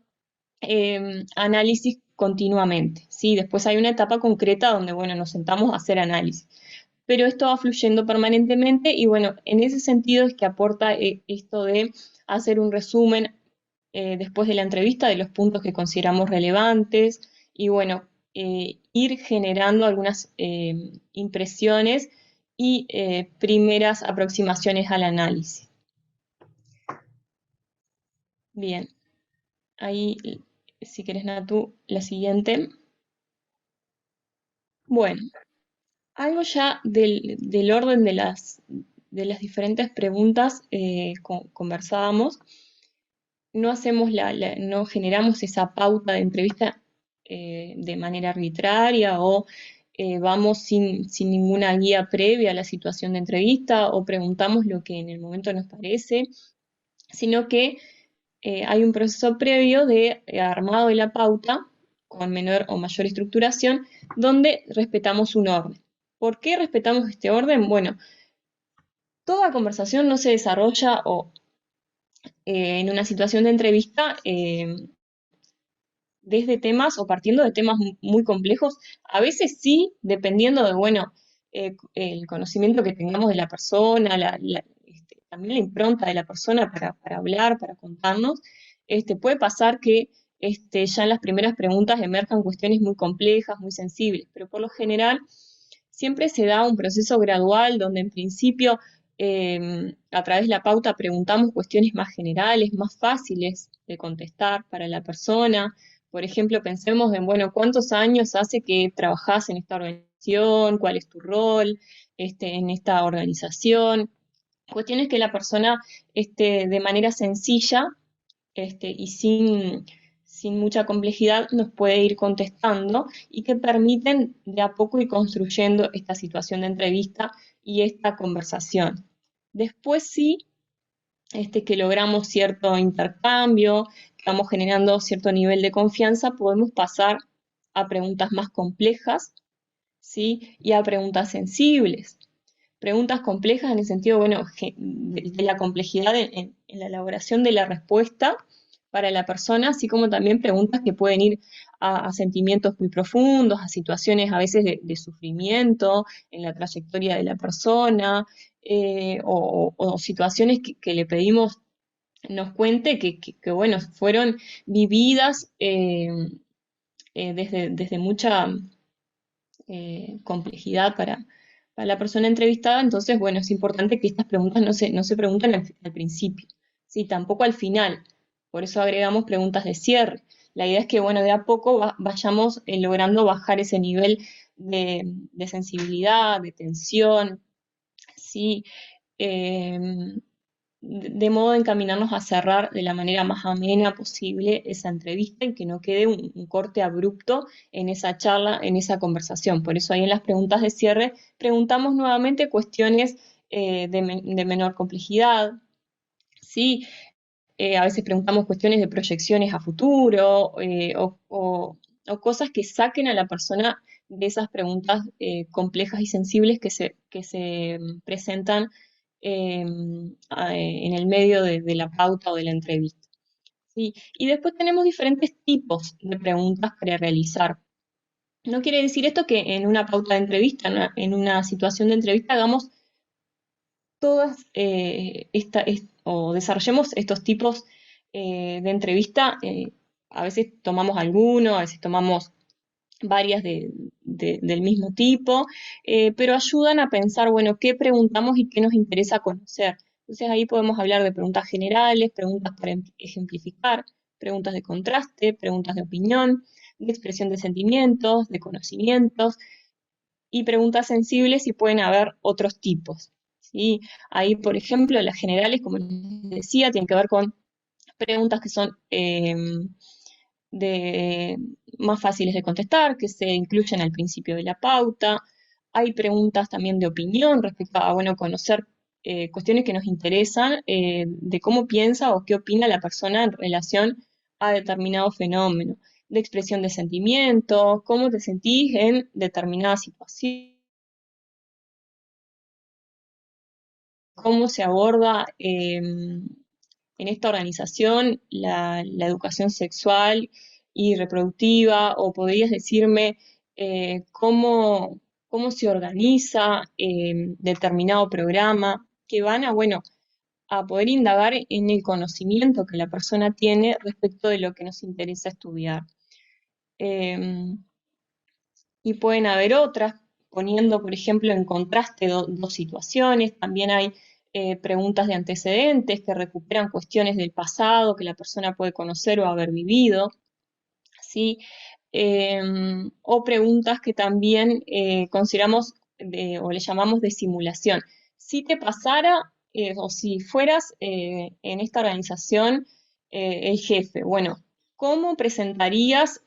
análisis continuamente, ¿sí? Después hay una etapa concreta donde, bueno, nos sentamos a hacer análisis. Pero esto va fluyendo permanentemente y, bueno, en ese sentido es que aporta esto de hacer un resumen después de la entrevista de los puntos que consideramos relevantes y, bueno, ir generando algunas impresiones y primeras aproximaciones al análisis. Bien, ahí, si querés, Natu, la siguiente. Bueno, algo ya del orden de las diferentes preguntas conversábamos. No hacemos no generamos esa pauta de entrevista de manera arbitraria o vamos sin ninguna guía previa a la situación de entrevista o preguntamos lo que en el momento nos parece, sino que hay un proceso previo de armado de la pauta con menor o mayor estructuración, donde respetamos un orden. ¿Por qué respetamos este orden? Bueno, toda conversación no se desarrolla en una situación de entrevista desde temas o partiendo de temas muy complejos. A veces sí, dependiendo de, bueno, el conocimiento que tengamos de la persona, también la impronta de la persona para hablar, para contarnos. Puede pasar que ya en las primeras preguntas emerjan cuestiones muy complejas, muy sensibles, pero por lo general siempre se da un proceso gradual donde en principio a través de la pauta preguntamos cuestiones más generales, más fáciles de contestar para la persona. Por ejemplo, pensemos en, bueno, ¿cuántos años hace que trabajás en esta organización? ¿Cuál es tu rol en esta organización? Cuestiones que la persona de manera sencilla y sin mucha complejidad nos puede ir contestando y que permiten de a poco ir construyendo esta situación de entrevista y esta conversación. Después sí, que logramos cierto intercambio, que vamos generando cierto nivel de confianza, podemos pasar a preguntas más complejas, ¿sí? Y a preguntas sensibles. Preguntas complejas en el sentido, bueno, de la complejidad en la elaboración de la respuesta para la persona, así como también preguntas que pueden ir a sentimientos muy profundos, a situaciones a veces de sufrimiento en la trayectoria de la persona, o situaciones que le pedimos nos cuente que, bueno, fueron vividas desde mucha complejidad para la persona entrevistada. Entonces, bueno, es importante que estas preguntas no se pregunten al principio, ¿sí? Tampoco al final. Por eso agregamos preguntas de cierre. La idea es que, bueno, de a poco vayamos logrando bajar ese nivel de sensibilidad, de tensión, ¿sí? De modo de encaminarnos a cerrar de la manera más amena posible esa entrevista y que no quede un corte abrupto en esa charla, en esa conversación. Por eso ahí en las preguntas de cierre preguntamos nuevamente cuestiones de menor complejidad, ¿sí? A veces preguntamos cuestiones de proyecciones a futuro o cosas que saquen a la persona de esas preguntas complejas y sensibles que se presentan en el medio de la pauta o de la entrevista. ¿Sí? Y después tenemos diferentes tipos de preguntas para realizar. No quiere decir esto que en una pauta de entrevista, en una situación de entrevista, hagamos todas o desarrollemos estos tipos de entrevista. A veces tomamos alguno, a veces tomamos varias del mismo tipo, pero ayudan a pensar, bueno, qué preguntamos y qué nos interesa conocer. Entonces ahí podemos hablar de preguntas generales, preguntas para ejemplificar, preguntas de contraste, preguntas de opinión, de expresión de sentimientos, de conocimientos, y preguntas sensibles y pueden haber otros tipos. ¿Sí? Ahí, por ejemplo, las generales, como les decía, tienen que ver con preguntas que son más fáciles de contestar, que se incluyen al principio de la pauta. Hay preguntas también de opinión respecto a, bueno, conocer cuestiones que nos interesan, de cómo piensa o qué opina la persona en relación a determinado fenómeno, de expresión de sentimientos, cómo te sentís en determinada situación, cómo se aborda en esta organización la educación sexual y reproductiva, o podrías decirme cómo se organiza determinado programa, que van a, bueno, a poder indagar en el conocimiento que la persona tiene respecto de lo que nos interesa estudiar. Y pueden haber otras, poniendo, por ejemplo, en contraste dos situaciones. También hay preguntas de antecedentes que recuperan cuestiones del pasado que la persona puede conocer o haber vivido, ¿sí? O preguntas que también consideramos o le llamamos de simulación. Si te pasara o si fueras en esta organización el jefe, bueno, ¿cómo presentarías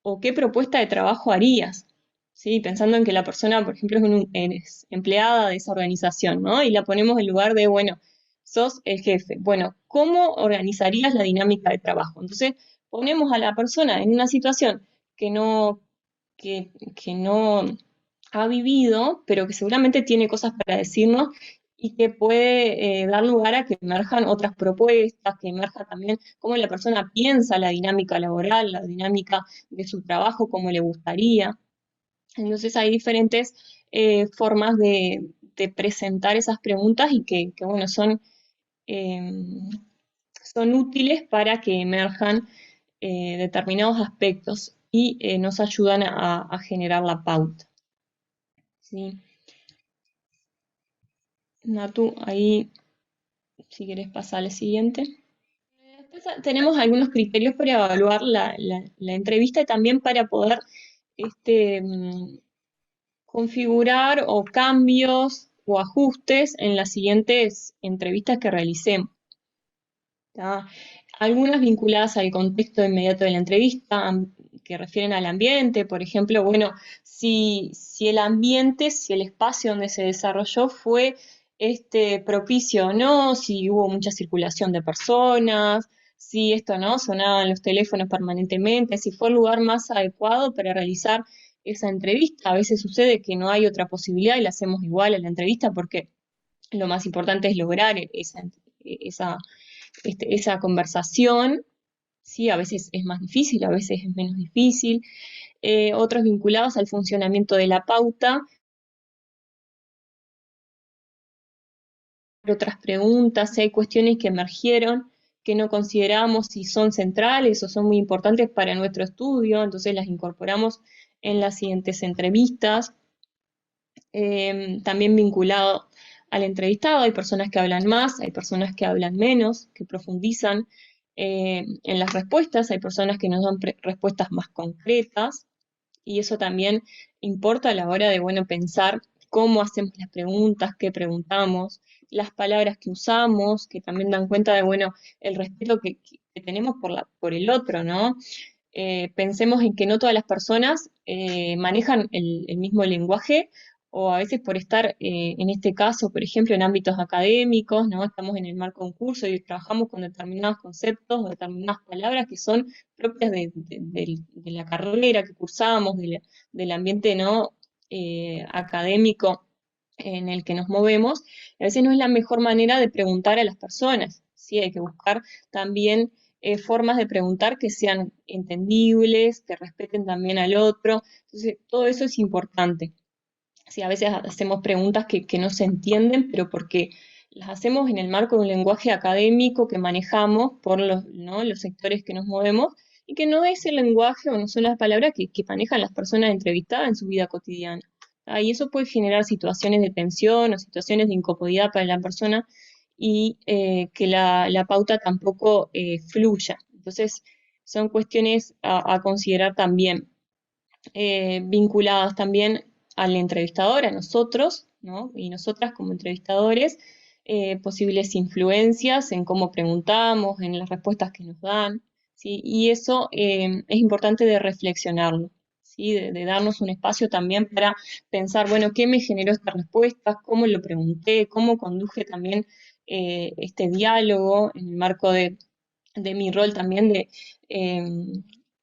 o qué propuesta de trabajo harías? ¿Sí? Pensando en que la persona, por ejemplo, es empleada de esa organización, ¿no? Y la ponemos en lugar de, bueno, sos el jefe. Bueno, ¿cómo organizarías la dinámica de trabajo? Entonces, ponemos a la persona en una situación que que no ha vivido, pero que seguramente tiene cosas para decirnos y que puede dar lugar a que emerjan otras propuestas, que emerja también cómo la persona piensa la dinámica laboral, la dinámica de su trabajo, cómo le gustaría. Entonces hay diferentes formas de presentar esas preguntas y bueno, eh, son útiles para que emerjan determinados aspectos y nos ayudan a generar la pauta. ¿Sí? Natu, ahí si quieres pasar al siguiente. Después tenemos algunos criterios para evaluar la entrevista y también para poder configurar o cambios o ajustes en las siguientes entrevistas que realicemos. ¿Tá? Algunas vinculadas al contexto inmediato de la entrevista, que refieren al ambiente, por ejemplo, bueno, si el ambiente, si el espacio donde se desarrolló fue propicio o no, si hubo mucha circulación de personas, si esto no, sonaban los teléfonos permanentemente, si fue el lugar más adecuado para realizar esa entrevista. A veces sucede que no hay otra posibilidad y la hacemos igual a la entrevista porque lo más importante es lograr esa conversación. Sí, a veces es más difícil, a veces es menos difícil. Otros vinculados al funcionamiento de la pauta. Otras preguntas, si hay cuestiones que emergieron que no consideramos si son centrales o son muy importantes para nuestro estudio, entonces las incorporamos en las siguientes entrevistas. También vinculado al entrevistado, hay personas que hablan más, hay personas que hablan menos, que profundizan en las respuestas, hay personas que nos dan respuestas más concretas, y eso también importa a la hora de, bueno, pensar cómo hacemos las preguntas, qué preguntamos, las palabras que usamos, que también dan cuenta de, bueno, el respeto que tenemos por el otro, ¿no? Pensemos en que no todas las personas manejan el mismo lenguaje, o a veces por estar, en este caso, por ejemplo, en ámbitos académicos, ¿no? Estamos en el marco de un curso y trabajamos con determinados conceptos o determinadas palabras que son propias de la carrera que cursamos, del ambiente, ¿no? Académico en el que nos movemos. A veces no es la mejor manera de preguntar a las personas, ¿sí? Hay que buscar también formas de preguntar que sean entendibles, que respeten también al otro. Entonces, todo eso es importante. Sí, a veces hacemos preguntas que no se entienden, pero porque las hacemos en el marco de un lenguaje académico que manejamos por ¿no? los sectores que nos movemos, y que no es el lenguaje o no son las palabras que manejan las personas entrevistadas en su vida cotidiana. Y eso puede generar situaciones de tensión o situaciones de incomodidad para la persona, y que la pauta tampoco fluya. Entonces, son cuestiones a considerar también, vinculadas también al entrevistador, a nosotros, ¿no? Y nosotras como entrevistadores, posibles influencias en cómo preguntamos, en las respuestas que nos dan, ¿sí? Y eso es importante de reflexionarlo, ¿sí? De darnos un espacio también para pensar, bueno, ¿qué me generó esta respuesta? ¿Cómo lo pregunté? ¿Cómo conduje también este diálogo en el marco de mi rol también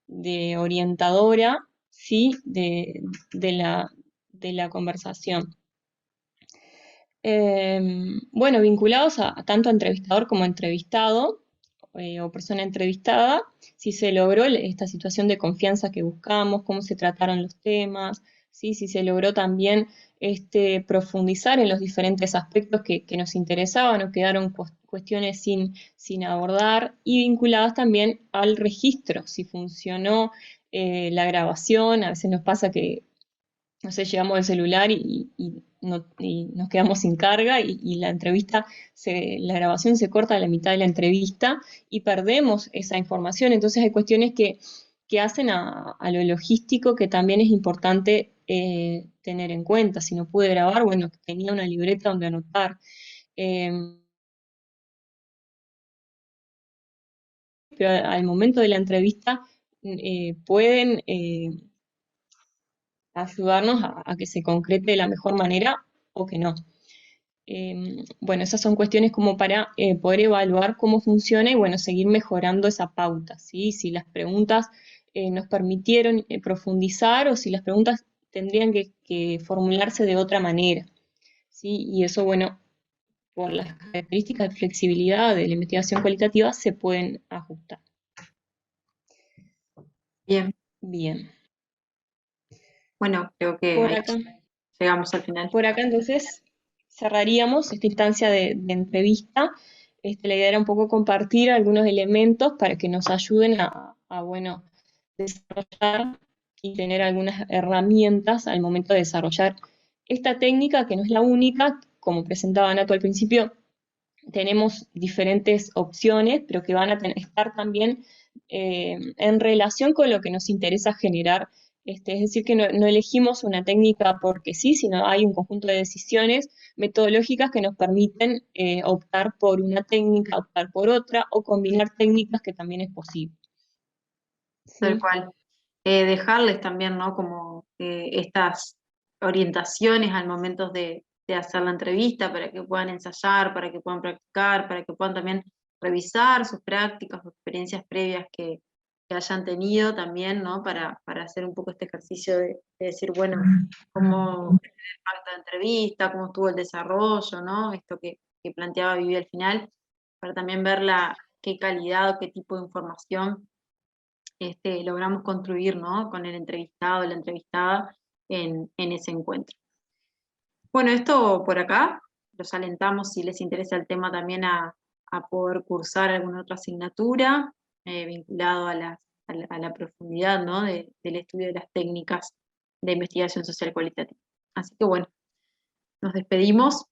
de orientadora, ¿sí? De de la conversación. Bueno, vinculados a tanto entrevistador como entrevistado, o persona entrevistada, si se logró esta situación de confianza que buscamos, cómo se trataron los temas, ¿sí? Si se logró también profundizar en los diferentes aspectos que nos interesaban o quedaron cuestiones sin abordar, y vinculadas también al registro, si funcionó la grabación. A veces nos pasa que, no sé, llegamos el celular y nos quedamos sin carga, y la entrevista, la grabación se corta a la mitad de la entrevista y perdemos esa información. Entonces hay cuestiones que hacen a lo logístico, que también es importante tener en cuenta. Si no pude grabar, bueno, tenía una libreta donde anotar. Eh, pero al momento de la entrevista pueden ayudarnos a que se concrete de la mejor manera o que no. Bueno, esas son cuestiones como para poder evaluar cómo funciona y, bueno, seguir mejorando esa pauta, ¿sí? Si las preguntas nos permitieron profundizar, o si las preguntas tendrían que formularse de otra manera, ¿sí? Y eso, bueno, por las características de flexibilidad de la investigación cualitativa se pueden ajustar. Bien, Bien. bueno, creo que Por ahí acá. llegamos al final. Por acá entonces cerraríamos esta instancia de entrevista. La idea era un poco compartir algunos elementos para que nos ayuden bueno, desarrollar y tener algunas herramientas al momento de desarrollar esta técnica, que no es la única. Como presentaba Nato al principio, tenemos diferentes opciones, pero que van a estar también en relación con lo que nos interesa generar. Es decir, que no elegimos una técnica porque sí, sino hay un conjunto de decisiones metodológicas que nos permiten optar por una técnica, optar por otra, o combinar técnicas, que también es posible. Tal ¿Sí? cual. Dejarles también, ¿no? Como estas orientaciones al momento de hacer la entrevista para que puedan ensayar, para que puedan practicar, para que puedan también revisar sus prácticas o experiencias previas que hayan tenido también, ¿no? Para hacer un poco este ejercicio de decir, bueno, cómo fue esta entrevista, cómo estuvo el desarrollo, ¿no? Esto que planteaba Vivi al final, para también ver qué calidad o qué tipo de información logramos construir, ¿no? Con el entrevistado o la entrevistada en ese encuentro. Bueno, esto por acá, los alentamos, si les interesa el tema, también a poder cursar alguna otra asignatura vinculado a la profundidad, ¿no? Del estudio de las técnicas de investigación social cualitativa. Así que bueno, nos despedimos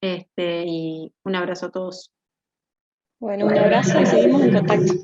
y un abrazo a todos. Bueno, un abrazo y seguimos en contacto.